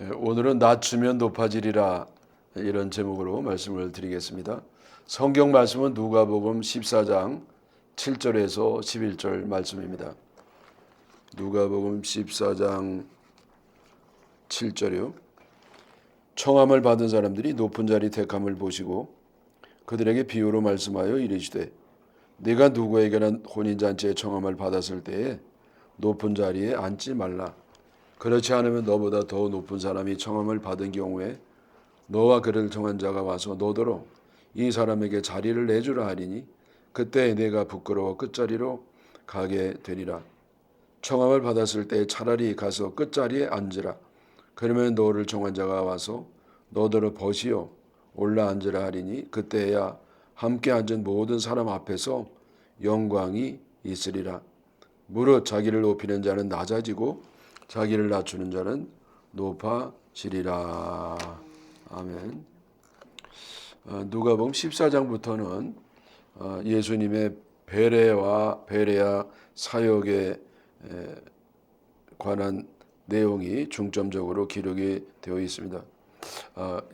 오늘은 낮추면 높아지리라 이런 제목으로 말씀을 드리겠습니다. 성경 말씀은 누가복음 14장 7절에서 11절 말씀입니다. 누가복음 14장 7절이요. 청함을 받은 사람들이 높은 자리 택함을 보시고 그들에게 비유로 말씀하여 이르시되 네가 누구에게나 혼인잔치에 청함을 받았을 때에 높은 자리에 앉지 말라. 그렇지 않으면 너보다 더 높은 사람이 청함을 받은 경우에 너와 그를 정한 자가 와서 너더러 이 사람에게 자리를 내주라 하리니 그때 내가 부끄러워 끝자리로 가게 되리라. 청함을 받았을 때 차라리 가서 끝자리에 앉으라. 그러면 너를 정한 자가 와서 너더러 벗이요 올라 앉으라 하리니 그때야 함께 앉은 모든 사람 앞에서 영광이 있으리라. 무릇 자기를 높이는 자는 낮아지고 자기를 낮추는 자는 높아지리라. 아멘. 누가복음 14장부터는 예수님의 베레아 사역에 관한 내용이 중점적으로 기록이 되어 있습니다.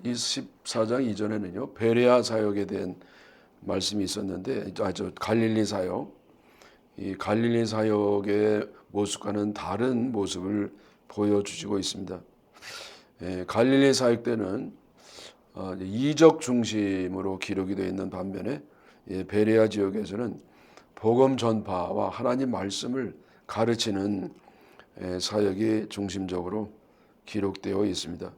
이 14장 이전에는요, 베레아 사역에 대한 말씀이 있었는데, 갈릴리 사역, 이 갈릴리 사역의 모습과는 다른 모습을 보여주시고 있습니다. 갈릴리 사역 때는 이적 중심으로 기록이 되어 있는 반면에 베레아 지역에서는 복음 전파와 하나님 말씀을 가르치는 사역이 중심적으로 기록되어 있습니다.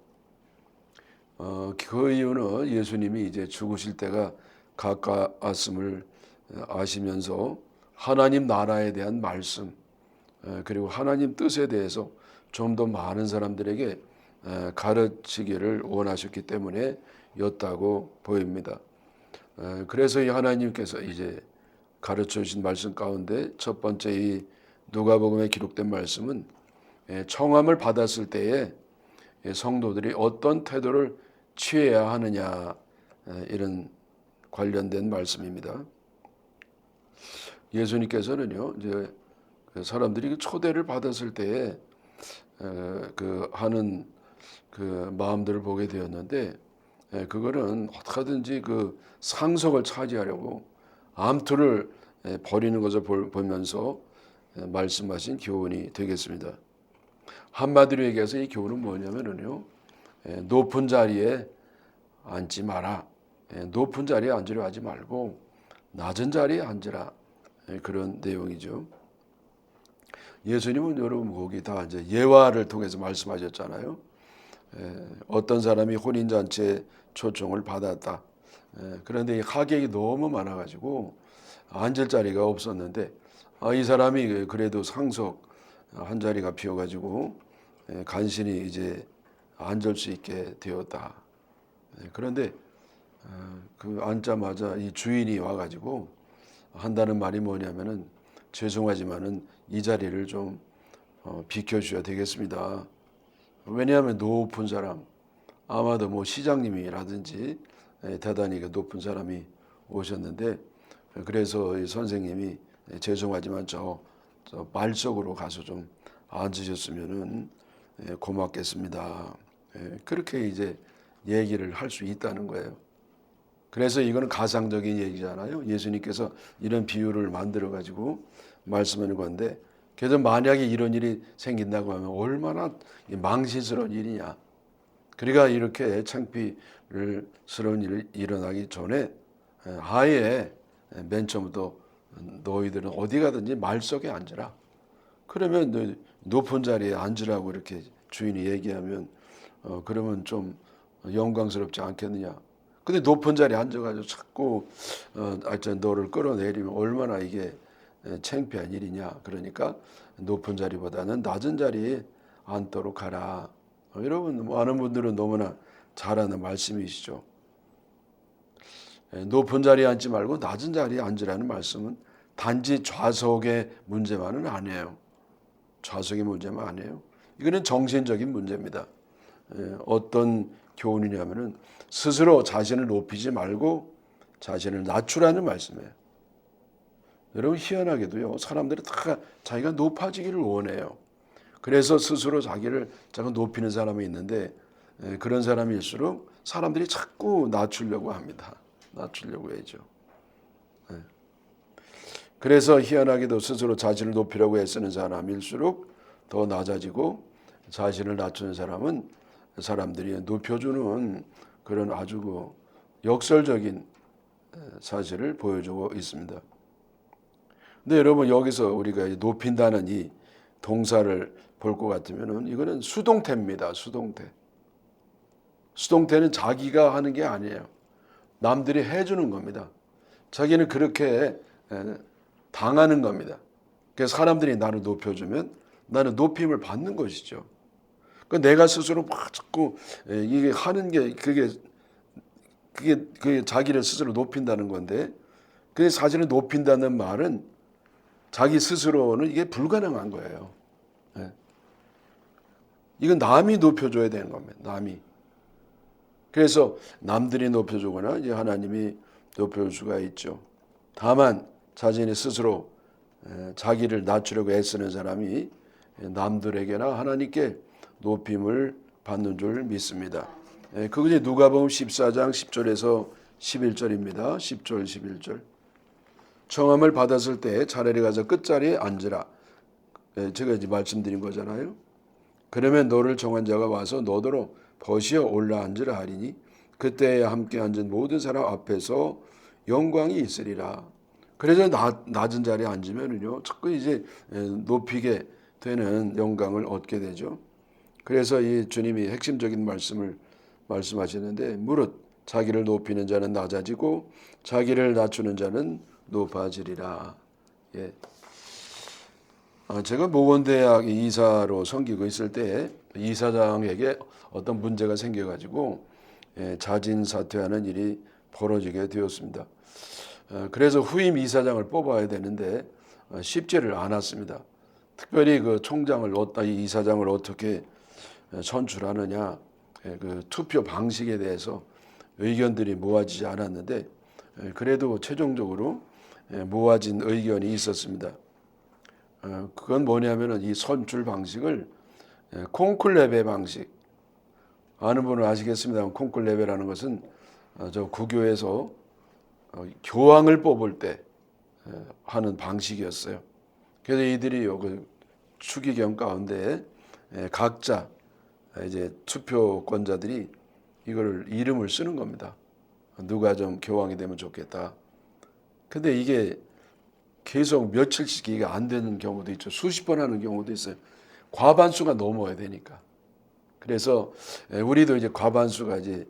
그 이유는 예수님이 이제 죽으실 때가 가까웠음을 아시면서 하나님 나라에 대한 말씀 그리고 하나님 뜻에 대해서 좀 더 많은 사람들에게 가르치기를 원하셨기 때문에 였다고 보입니다. 그래서 이 하나님께서 이제 가르쳐 주신 말씀 가운데 첫 번째 이 누가복음에 기록된 말씀은 청함을 받았을 때에 성도들이 어떤 태도를 취해야 하느냐 이런 관련된 말씀입니다. 예수님께서는요, 이제 사람들이 초대를 받았을 때에 그 하는 그 마음들을 보게 되었는데, 그거는 어떻게든지 그 상석을 차지하려고 암투를 벌이는 것을 보면서 말씀하신 교훈이 되겠습니다. 한마디로 얘기해서 이 교훈은 뭐냐면요, 높은 자리에 앉지 마라. 높은 자리에 앉으려 하지 말고 낮은 자리에 앉으라. 그런 내용이죠. 예수님은 여러분 거기 다 이제 예화를 통해서 말씀하셨잖아요. 어떤 사람이 혼인잔치에 초청을 받았다. 그런데 이 하객이 너무 많아가지고 앉을 자리가 없었는데 이 사람이 그래도 상석 한 자리가 비어가지고 간신히 이제 앉을 수 있게 되었다. 그런데 그 앉자마자 이 주인이 와가지고 한다는 말이 뭐냐면은 죄송하지만은 이 자리를 좀 비켜주셔야 되겠습니다. 왜냐하면 높은 사람, 아마도 뭐 시장님이라든지 대단히 높은 사람이 오셨는데 그래서 이 선생님이 죄송하지만 저 말석으로 가서 좀 앉으셨으면은 고맙겠습니다. 그렇게 이제 얘기를 할 수 있다는 거예요. 그래서 이거는 가상적인 얘기잖아요. 예수님께서 이런 비유를 만들어 가지고 말씀하는 건데, 그래서 만약에 이런 일이 생긴다고 하면 얼마나 망신스러운 일이냐. 그러니까 이렇게 창피스러운 일이 일어나기 전에 아예 맨 처음부터 너희들은 어디 가든지 말석에 앉으라. 그러면 높은 자리에 앉으라고 이렇게 주인이 얘기하면 그러면 좀 영광스럽지 않겠느냐. 근데 높은 자리에 앉아가지고 자꾸 하여튼 너를 끌어내리면 얼마나 이게 창피한 일이냐. 그러니까 높은 자리보다는 낮은 자리에 앉도록 하라. 여러분 많은 분들은 너무나 잘 아는 말씀이시죠. 높은 자리에 앉지 말고 낮은 자리에 앉으라는 말씀은 단지 좌석의 문제만은 아니에요. 좌석의 문제만 아니에요. 이거는 정신적인 문제입니다. 어떤 교훈이냐면은 스스로 자신을 높이지 말고 자신을 낮추라는 말씀이에요. 여러분 희한하게도요, 사람들이 다 자기가 높아지기를 원해요. 그래서 스스로 자기를 자꾸 높이는 사람이 있는데 그런 사람일수록 사람들이 자꾸 낮추려고 합니다. 낮추려고 해죠. 그래서 희한하게도 스스로 자신을 높이려고 애쓰는 사람일수록 더 낮아지고 자신을 낮추는 사람은 사람들이 높여주는 그런 아주 역설적인 사실을 보여주고 있습니다. 근데 여러분 여기서 우리가 높인다는 이 동사를 볼 것 같으면은 이거는 수동태입니다. 수동태. 수동태는 자기가 하는 게 아니에요. 남들이 해주는 겁니다. 자기는 그렇게 당하는 겁니다. 그래서 사람들이 나를 높여주면 나는 높임을 받는 것이죠. 그러니까 내가 스스로 막 자꾸 이게 하는 게 그게 자기를 스스로 높인다는 건데, 그 사실은 높인다는 말은 자기 스스로는 이게 불가능한 거예요. 이건 남이 높여줘야 되는 겁니다. 남이. 그래서 남들이 높여주거나 이제 하나님이 높여줄 수가 있죠. 다만 자신이 스스로 자기를 낮추려고 애쓰는 사람이 남들에게나 하나님께 높임을 받는 줄 믿습니다. 그것이 누가복음 14장 10절에서 11절입니다. 10절 11절. 청함을 받았을 때 차라리 가서 끝자리에 앉으라. 제가 이제 말씀드린 거잖아요. 그러면 너를 정한 자가 와서 너더러 벗이어 올라앉으라 하리니 그때에 함께 앉은 모든 사람 앞에서 영광이 있으리라. 그래서 낮은 자리에 앉으면은요, 자꾸 이제 높이게 되는 영광을 얻게 되죠. 그래서 이 주님이 핵심적인 말씀을 말씀하시는데, 무릇 자기를 높이는 자는 낮아지고 자기를 낮추는 자는 높아지리라. 예. 제가 모건대학 이사로 섬기고 있을 때 이사장에게 어떤 문제가 생겨가지고 자진 사퇴하는 일이 벌어지게 되었습니다. 그래서 후임 이사장을 뽑아야 되는데 쉽지를 않았습니다. 특별히 그 총장을 이 이사장을 어떻게 선출하느냐, 그 투표 방식에 대해서 의견들이 모아지지 않았는데 그래도 최종적으로 모아진 의견이 있었습니다. 그건 뭐냐면은 이 선출 방식을 콩쿨레베 방식, 아는 분은 아시겠습니다만 콩쿨레베라는 것은 저 구교에서 교황을 뽑을 때 하는 방식이었어요. 그래서 이들이 그 추기경 가운데 각자 이제 투표권자들이 이걸 이름을 쓰는 겁니다. 누가 좀 교황이 되면 좋겠다. 근데 이게 계속 며칠씩 이게 안 되는 경우도 있죠. 수십 번 하는 경우도 있어요. 과반수가 넘어야 되니까. 그래서 우리도 이제 과반수가 이제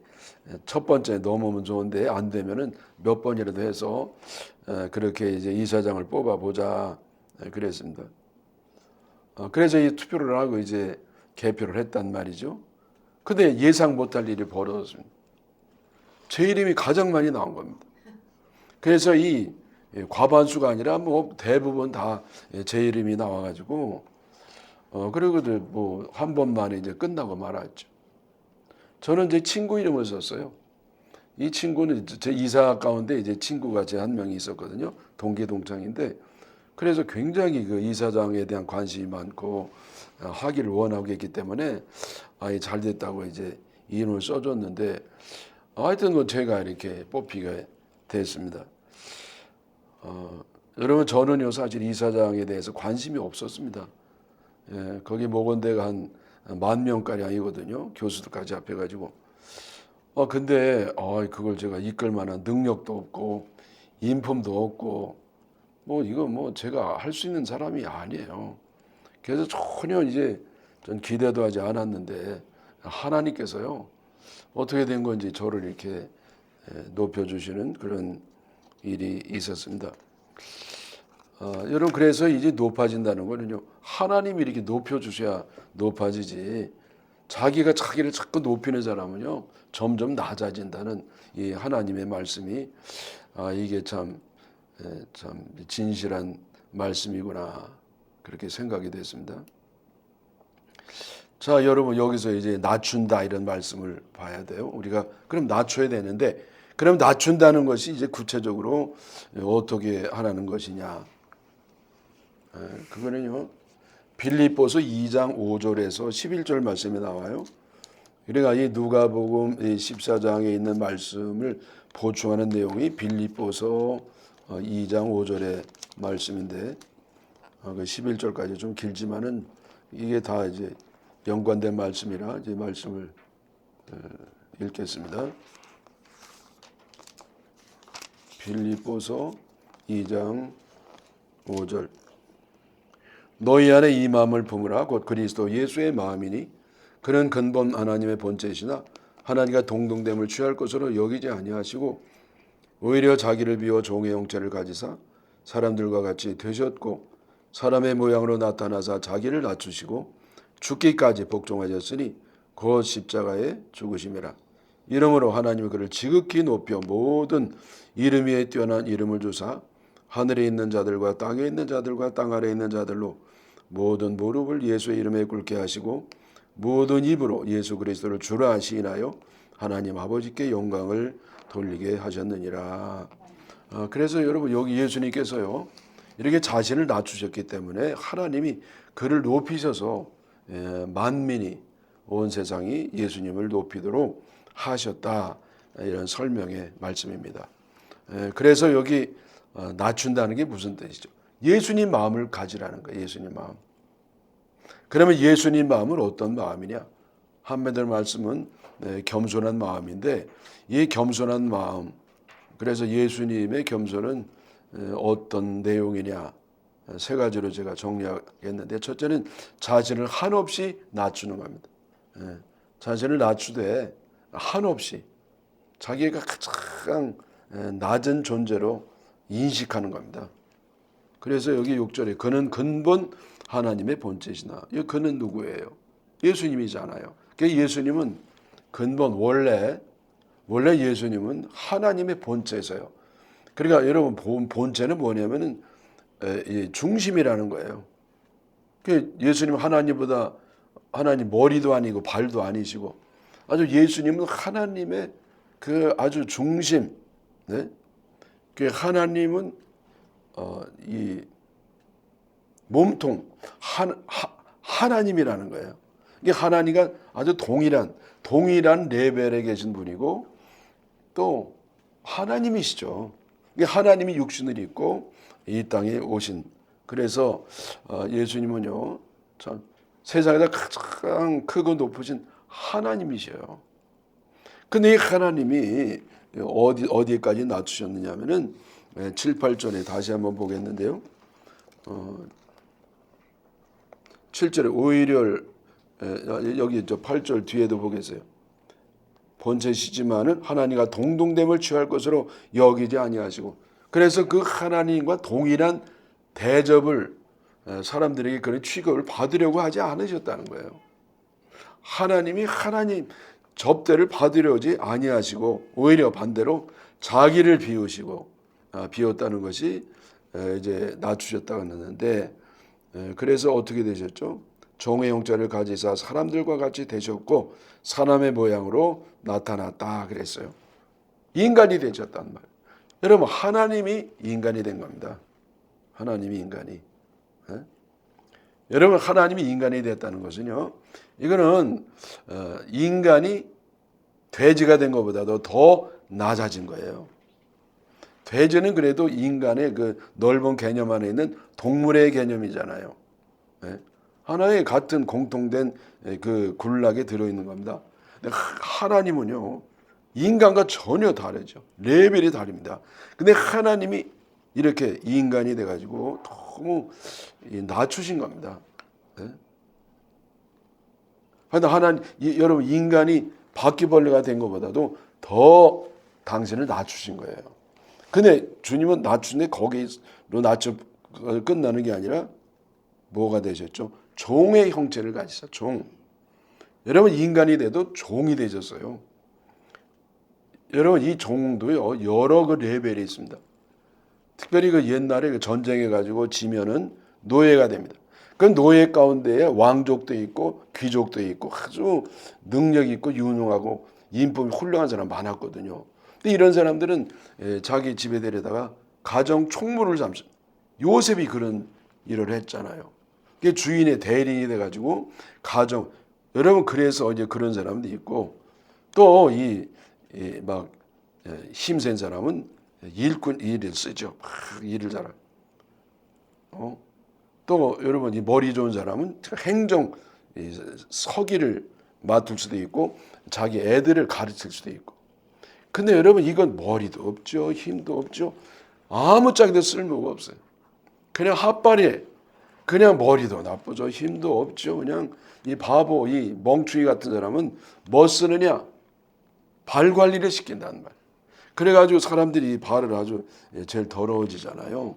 첫 번째 넘으면 좋은데 안 되면은 몇 번이라도 해서 그렇게 이제 이사장을 뽑아보자 그랬습니다. 그래서 이 투표를 하고 이제 개표를 했단 말이죠. 근데 예상 못할 일이 벌어졌습니다. 제 이름이 가장 많이 나온 겁니다. 그래서 이 과반수가 아니라 뭐 대부분 다 제 이름이 나와가지고 그러고도 뭐 한 번만에 이제 끝나고 말았죠. 저는 제 친구 이름을 썼어요. 이 친구는 제 이사 가운데 이제 친구가 제 한 명이 있었거든요. 동기 동창인데 그래서 굉장히 그 이사장에 대한 관심이 많고 하기를 원하고 있기 때문에 잘 됐다고 이제 이름을 써줬는데 하여튼 뭐 제가 이렇게 뽑히게 됐습니다. 여러분 저는요 사실 이사장에 대해서 관심이 없었습니다. 거기 모건대가 한 10,000명가량이거든요. 교수들까지 합해가지고. 근데 그걸 제가 이끌 만한 능력도 없고 인품도 없고 뭐 이거 뭐 제가 할 수 있는 사람이 아니에요. 그래서 전혀 이제 전 기대도 하지 않았는데 하나님께서요 어떻게 된 건지 저를 이렇게 높여주시는 그런 일이 있었습니다. 여러분 그래서 이제 높아진다는 거는요 하나님이 이렇게 높여주셔야 높아지지 자기가 자기를 자꾸 높이는 사람은요 점점 낮아진다는 이 하나님의 말씀이 이게 참 진실한 말씀이구나 그렇게 생각이 됐습니다. 자 여러분 여기서 이제 낮춘다 이런 말씀을 봐야 돼요. 우리가 그럼 낮춰야 되는데 그럼 낮춘다는 것이 이제 구체적으로 어떻게 하라는 것이냐. 그거는요 빌립보서 2장 5절에서 11절 말씀이 나와요. 그러니까 이 누가복음 14장에 있는 말씀을 보충하는 내용이 빌립보서 2장 5절의 말씀인데 그 11절까지 좀 길지만은 이게 다 이제 연관된 말씀이라 이제 말씀을 읽겠습니다. 빌립보서 2장 5절. 너희 안에 이 마음을 품으라. 곧 그리스도 예수의 마음이니 그는 근본 하나님의 본체이시나 하나님과 동등됨을 취할 것으로 여기지 아니하시고 오히려 자기를 비워 종의 형체를 가지사 사람들과 같이 되셨고 사람의 모양으로 나타나사 자기를 낮추시고 죽기까지 복종하셨으니 곧 십자가에 죽으심이라. 이러므로 하나님이 그를 지극히 높여 모든 이름 위에 뛰어난 이름을 주사 하늘에 있는 자들과 땅에 있는 자들과 땅 아래에 있는 자들로 모든 무릎을 예수의 이름에 꿇게 하시고 모든 입으로 예수 그리스도를 주라 시인하여 하나님 아버지께 영광을 돌리게 하셨느니라. 그래서 여러분 여기 예수님께서요 이렇게 자신을 낮추셨기 때문에 하나님이 그를 높이셔서 만민이 온 세상이 예수님을 높이도록 하셨다. 이런 설명의 말씀입니다. 그래서 여기 낮춘다는 게 무슨 뜻이죠? 예수님 마음을 가지라는 거예요. 예수님 마음. 그러면 예수님 마음은 어떤 마음이냐? 한매들 말씀은 겸손한 마음인데 이 겸손한 마음, 그래서 예수님의 겸손은 어떤 내용이냐? 세 가지로 제가 정리하겠는데 첫째는 자신을 한없이 낮추는 겁니다. 자신을 낮추되 한없이 자기가 가장 낮은 존재로 인식하는 겁니다. 그래서 여기 6절에 그는 근본 하나님의 본체시나. 이 그는 누구예요? 예수님이잖아요. 그러니까 예수님은 근본 원래 예수님은 하나님의 본체세요. 그러니까 여러분 본체는 뭐냐면은 중심이라는 거예요. 예수님은 하나님 머리도 아니고 발도 아니시고 아주 예수님은 하나님의 그 아주 중심. 네? 그 하나님은 이 몸통 하나님이라는 거예요. 이게 하나님과 아주 동일한 레벨에 계신 분이고 또 하나님이시죠. 이게 하나님이 육신을 입고 이 땅에 오신. 그래서 예수님은요 참 세상에서 가장 크고 높으신 하나님이셔요. 근데 이 하나님이 어디까지 낮추셨느냐면은 7, 8절에 다시 한번 보겠는데요. 7절에 오히려 여기 8절 뒤에도 보겠어요. 본체시지만은 하나님과 동등됨을 취할 것으로 여기지 아니하시고 그래서 그 하나님과 동일한 대접을 사람들에게 그런 취급을 받으려고 하지 않으셨다는 거예요. 하나님이 하나님 접대를 받으려 하지 아니하시고 오히려 반대로 자기를 비웠다는 것이 이제 낮추셨다고 했는데 그래서 어떻게 되셨죠? 종의 형체를 가지사 사람들과 같이 되셨고 사람의 모양으로 나타났다 그랬어요. 인간이 되셨단 말이에요. 여러분 하나님이 인간이 된 겁니다. 하나님이 인간이. 여러분 하나님이 인간이 됐다는 것은요. 이거는 인간이 돼지가 된 것보다도 더 낮아진 거예요. 돼지는 그래도 인간의 그 넓은 개념 안에 있는 동물의 개념이잖아요. 하나의 같은 공통된 그 군락에 들어있는 겁니다. 근데 하나님은요 인간과 전혀 다르죠. 레벨이 다릅니다. 근데 하나님이 이렇게 인간이 돼가지고 너무 낮추신 겁니다. 그런데 여러분 인간이 바퀴벌레가 된 것보다도 더 당신을 낮추신 거예요. 근데 주님은 낮추는데 거기로 낮춰 끝나는 게 아니라 뭐가 되셨죠? 종의 형체를 가지사 종. 여러분 인간이 돼도 종이 되셨어요. 여러분 이 종도요 여러 그 레벨이 있습니다. 특별히 그 옛날에 그 전쟁해 가지고 지면은 노예가 됩니다. 그 노예 가운데에 왕족도 있고 귀족도 있고 아주 능력 있고 유능하고 인품이 훌륭한 사람 많았거든요. 근데 이런 사람들은 자기 집에 데려다가 가정 총무를 삼습니다. 요셉이 그런 일을 했잖아요. 그게 주인의 대리인이 돼가지고 가정 여러분 그래서 이제 그런 사람도 있고 또 막 힘센 사람은 일을 쓰죠. 막 일을 잘하고 또 여러분 이 머리 좋은 사람은 행정 서기를 맡을 수도 있고 자기 애들을 가르칠 수도 있고. 근데 여러분 이건 머리도 없죠, 힘도 없죠, 아무짝에도 쓸모가 없어요. 그냥 핫발이에요. 그냥 머리도 나쁘죠, 힘도 없죠. 그냥 이 바보, 이 멍충이 같은 사람은 뭐 쓰느냐? 발 관리를 시킨다는 말. 그래가지고 사람들이 발을 아주 제일 더러워지잖아요.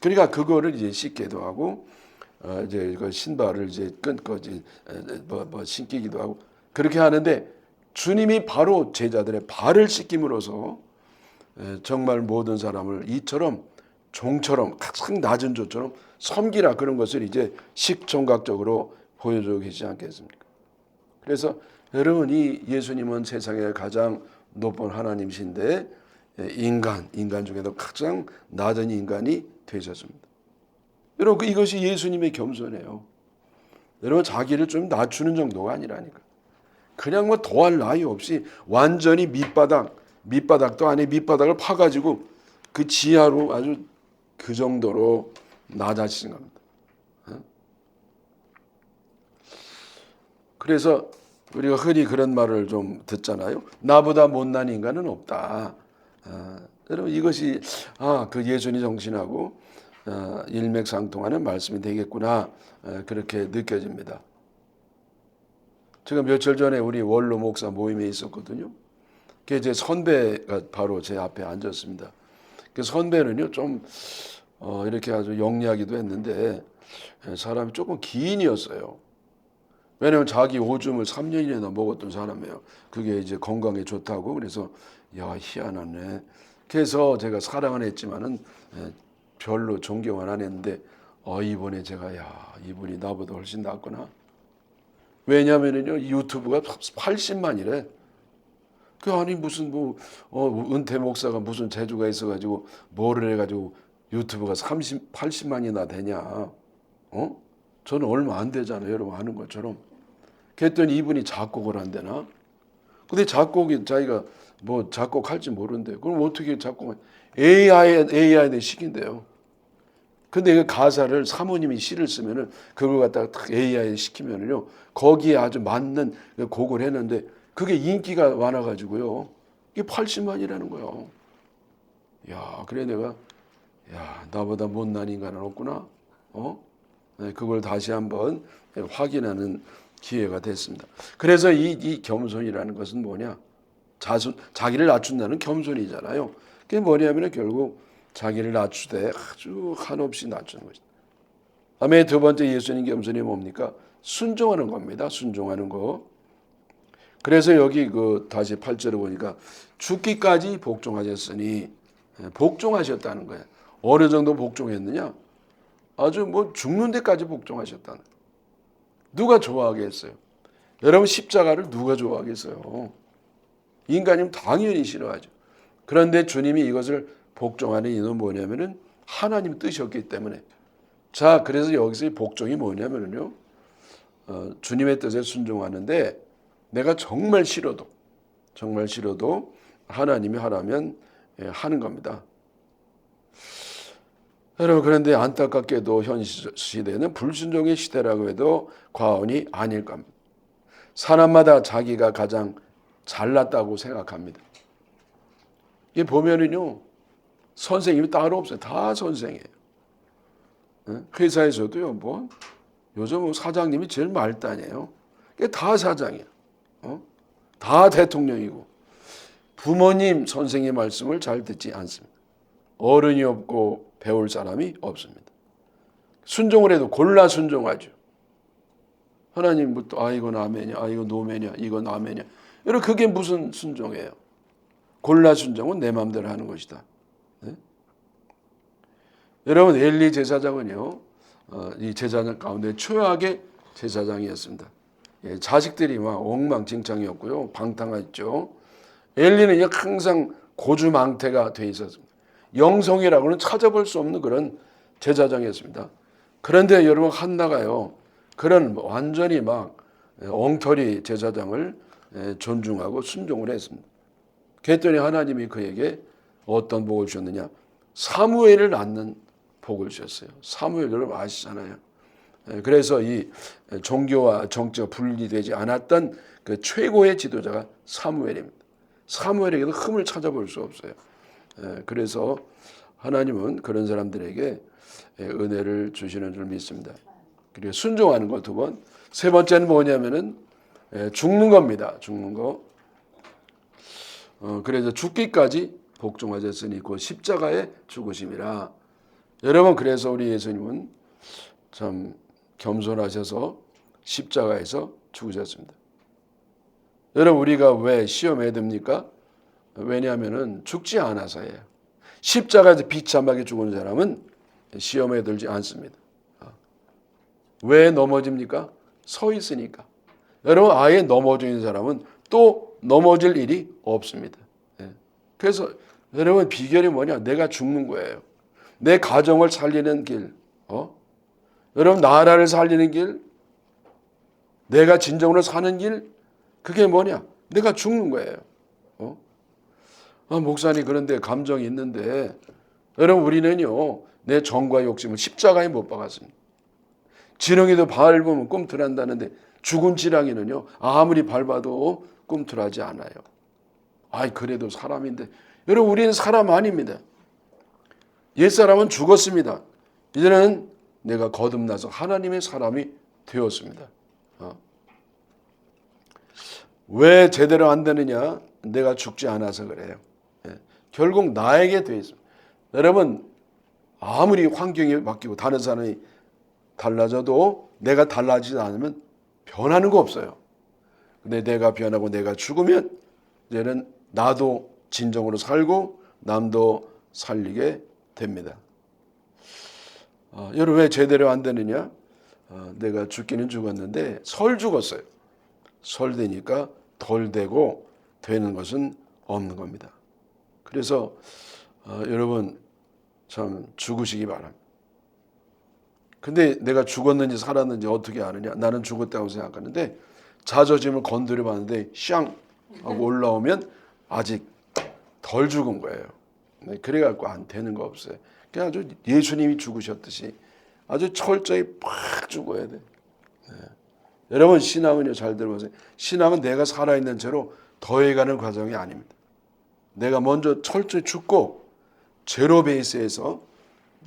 그러니까 그거를 이제 씻기도 하고, 이제 그 신발을 이제 끊고 이제 뭐 신기기도 하고 그렇게 하는데 주님이 바로 제자들의 발을 씻김으로써 정말 모든 사람을 이처럼 종처럼 가장 낮은 조처럼 섬기라 그런 것을 이제 식종각적으로 보여주고 계시지 않겠습니까? 그래서 여러분 이 예수님은 세상에 가장 높은 하나님이신데 인간 중에도 가장 낮은 인간이 되셨습니다. 여러분 이것이 예수님의 겸손이에요. 여러분 자기를 좀 낮추는 정도가 아니라니까. 그냥 뭐 더할 나위 없이 완전히 밑바닥도 아니 밑바닥을 파가지고 그 지하로 아주 그 정도로 낮아지신 겁니다. 그래서 우리가 흔히 그런 말을 좀 듣잖아요. 나보다 못난 인간은 없다. 여러분 이것이 그 예수님 정신하고 일맥상통하는 말씀이 되겠구나 그렇게 느껴집니다. 제가 며칠 전에 우리 원로 목사 모임에 있었거든요. 그 제 선배가 바로 제 앞에 앉았습니다. 그 선배는요 좀 이렇게 아주 영리하기도 했는데 사람이 조금 기인이었어요. 왜냐하면 자기 오줌을 3년이나 먹었던 사람이에요. 그게 이제 건강에 좋다고. 그래서 야 희한하네. 그래서 제가 사랑은 했지만은 별로 존경은 안 했는데 이번에 제가 야 이분이 나보다 훨씬 낫구나. 왜냐하면요 유튜브가 80만이래. 그 아니 무슨 은퇴 목사가 무슨 재주가 있어가지고 뭐를 해가지고 유튜브가 80만이나 되냐? 저는 얼마 안 되잖아요. 여러분 아는 것처럼. 그랬더니 이분이 작곡을 한대나? 근데 작곡이 자기가 뭐 작곡할지 모르는데 그럼 어떻게 작곡을 AI한테 시킨대요. 근데 그 가사를 사모님이 시를 쓰면은 그걸 갖다가 딱 AI에 시키면은요 거기에 아주 맞는 곡을 했는데 그게 인기가 많아가지고요 이게 80만이라는 거예요. 야 그래 내가 야 나보다 못난 인간은 없구나. 그걸 다시 한번 확인하는 기회가 됐습니다. 그래서 이 겸손이라는 것은 뭐냐? 자기를 낮춘다는 겸손이잖아요. 그게 뭐냐면 결국 자기를 낮추되 아주 한없이 낮추는 것이다. 다음에 두 번째 예수님 겸손이 뭡니까? 순종하는 겁니다. 순종하는 거. 그래서 여기 다시 8절에 보니까 죽기까지 복종하셨으니 복종하셨다는 거예요. 어느 정도 복종했느냐? 아주 뭐 죽는 데까지 복종하셨다는 거예요. 누가 좋아하겠어요? 여러분 십자가를 누가 좋아하겠어요? 인간이면 당연히 싫어하죠. 그런데 주님이 이것을 복종하는 이유는 뭐냐면은 하나님 뜻이었기 때문에. 자, 그래서 여기서 이 복종이 뭐냐면요. 주님의 뜻에 순종하는데 내가 정말 싫어도 하나님이 하라면 하는 겁니다. 여러분 그런데 안타깝게도 현 시대는 불순종의 시대라고 해도 과언이 아닐 겁니다. 사람마다 자기가 가장 잘났다고 생각합니다. 이게 보면은요 선생님이 따로 없어요. 다 선생이에요. 회사에서도요 뭐 요즘 사장님이 제일 말단이에요. 이게 다 사장이에요. 다 대통령이고 부모님 선생의 말씀을 잘 듣지 않습니다. 어른이 없고 배울 사람이 없습니다. 순종을 해도 골라 순종하죠. 하나님부터 이건 아멘이야, 이건 노멘이야, 이건 아멘이야. 여러분 그게 무슨 순종이에요? 골라 순종은 내 마음대로 하는 것이다. 네? 여러분 엘리 제사장은요, 이 제사장 가운데 최악의 제사장이었습니다. 자식들이 막 엉망진창이었고요, 방탕했죠. 엘리는 항상 고주망태가 돼 있었습니다. 영성이라고는 찾아볼 수 없는 그런 제사장이었습니다. 그런데 여러분 한나가요, 그런 완전히 막 엉터리 제사장을 존중하고 순종을 했습니다. 그랬더니 하나님이 그에게 어떤 복을 주셨느냐? 사무엘을 낳는 복을 주셨어요. 사무엘 여러분 아시잖아요. 그래서 이 종교와 정치가 분리되지 않았던 그 최고의 지도자가 사무엘입니다. 사무엘에게도 흠을 찾아볼 수 없어요. 그래서 하나님은 그런 사람들에게 은혜를 주시는 줄 믿습니다. 그리고 순종하는 것 두 번. 세 번째는 뭐냐면은 죽는 겁니다. 죽는 거. 그래서 죽기까지 복종하셨으니 그 십자가의 죽으심이라. 여러분 그래서 우리 예수님은 참 겸손하셔서 십자가에서 죽으셨습니다. 여러분 우리가 왜 시험에 듭니까? 왜냐하면은 죽지 않아서예요. 십자가에서 비참하게 죽은 사람은 시험에 들지 않습니다. 왜 넘어집니까? 서 있으니까. 여러분 아예 넘어져 있는 사람은 또 넘어질 일이 없습니다. 그래서 여러분 비결이 뭐냐? 내가 죽는 거예요. 내 가정을 살리는 길, 여러분 나라를 살리는 길, 내가 진정으로 사는 길, 그게 뭐냐? 내가 죽는 거예요. 목사님 그런데 감정이 있는데 여러분 우리는요 내 정과 욕심을 십자가에 못 박았습니다. 지렁이도 밟으면 꿈틀한다는데 죽은 지렁이는요 아무리 밟아도 꿈틀하지 않아요. 아이 그래도 사람인데 여러분 우리는 사람 아닙니다. 옛사람은 죽었습니다. 이제는 내가 거듭나서 하나님의 사람이 되었습니다. 왜 제대로 안 되느냐? 내가 죽지 않아서 그래요. 결국 나에게 돼 있습니다. 여러분 아무리 환경이 바뀌고 다른 사람이 달라져도 내가 달라지지 않으면 변하는 거 없어요. 근데 내가 변하고 내가 죽으면 이제는 나도 진정으로 살고 남도 살리게 됩니다. 여러분 왜 제대로 안 되느냐? 내가 죽기는 죽었는데 설 죽었어요. 설 되니까 덜 되고 되는 것은 없는 겁니다. 그래서 여러분 참 죽으시기 바랍니다. 근데 내가 죽었는지 살았는지 어떻게 아느냐? 나는 죽었다고 생각하는데 자존심을 건드려 봤는데 샹 하고 올라오면 아직 덜 죽은 거예요. 그래갖고 안 되는 거 없어요. 그냥 아주 예수님이 죽으셨듯이 아주 철저히 팍 죽어야 돼. 여러분 신앙은요 잘 들어보세요. 신앙은 내가 살아있는 채로 더해가는 과정이 아닙니다. 내가 먼저 철저히 죽고 제로 베이스에서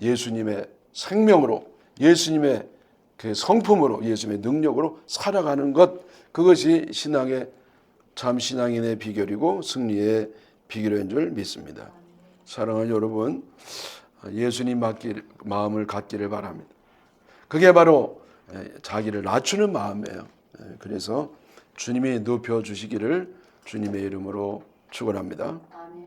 예수님의 생명으로 예수님의 그 성품으로 예수님의 능력으로 살아가는 것 그것이 신앙의 참 신앙인의 비결이고 승리의 비결인 줄 믿습니다. 사랑하는 여러분 예수님 마음을 갖기를 바랍니다. 그게 바로 자기를 낮추는 마음이에요. 그래서 주님이 높여주시기를 주님의 이름으로 축원합니다.